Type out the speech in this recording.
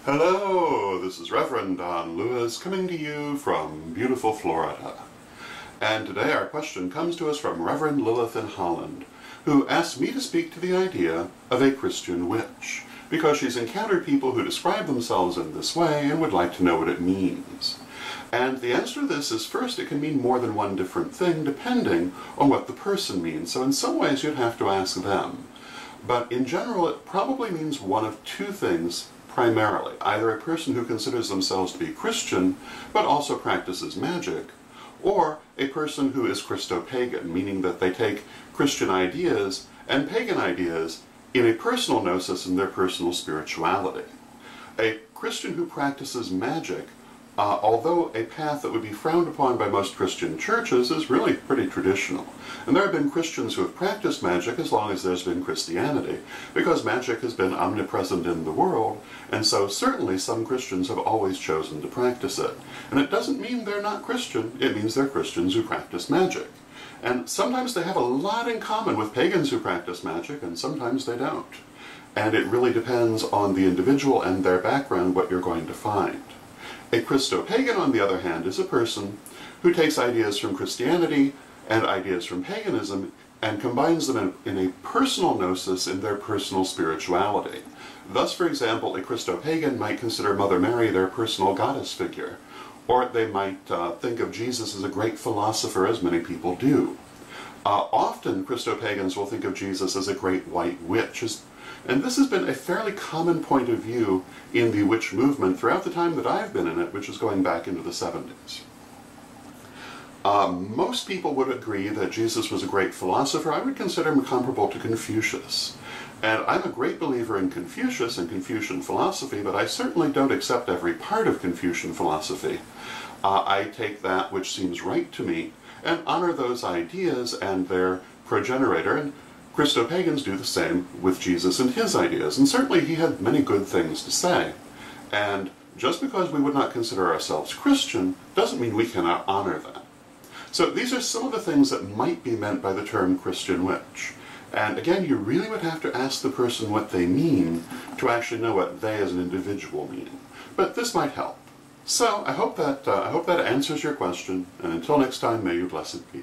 Hello, this is Reverend Don Lewis coming to you from beautiful Florida. And today our question comes to us from Reverend Lilith in Holland, who asked me to speak to the idea of a Christian witch, because she's encountered people who describe themselves in this way and would like to know what it means. And the answer to this is, first, it can mean more than one different thing depending on what the person means. So in some ways you'd have to ask them. But in general it probably means one of two things primarily. Either a person who considers themselves to be Christian but also practices magic, or a person who is Christopagan, meaning that they take Christian ideas and pagan ideas in a personal gnosis in their personal spirituality. A Christian who practices magic, although a path that would be frowned upon by most Christian churches, is really pretty traditional. And there have been Christians who have practiced magic as long as there's been Christianity, because magic has been omnipresent in the world, and so certainly some Christians have always chosen to practice it. And it doesn't mean they're not Christian, it means they're Christians who practice magic. And sometimes they have a lot in common with pagans who practice magic, and sometimes they don't. And it really depends on the individual and their background what you're going to find. A Christopagan, on the other hand, is a person who takes ideas from Christianity and ideas from paganism and combines them in a personal gnosis in their personal spirituality. Thus, for example, a Christopagan might consider Mother Mary their personal goddess figure, or they might think of Jesus as a great philosopher, as many people do. Often Christopagans will think of Jesus as a great white witch, and this has been a fairly common point of view in the witch movement throughout the time that I've been in it, which is going back into the 70s. Most people would agree that Jesus was a great philosopher. I would consider him comparable to Confucius. And I'm a great believer in Confucius and Confucian philosophy, but I certainly don't accept every part of Confucian philosophy. I take that which seems right to me and honor those ideas and their progenitor, and Christopagans do the same with Jesus and his ideas, and certainly he had many good things to say. And just because we would not consider ourselves Christian doesn't mean we cannot honor that. So these are some of the things that might be meant by the term Christian witch. And again, you really would have to ask the person what they mean to actually know what they as an individual mean. But this might help. So I hope that answers your question, and until next time, may you blessed be.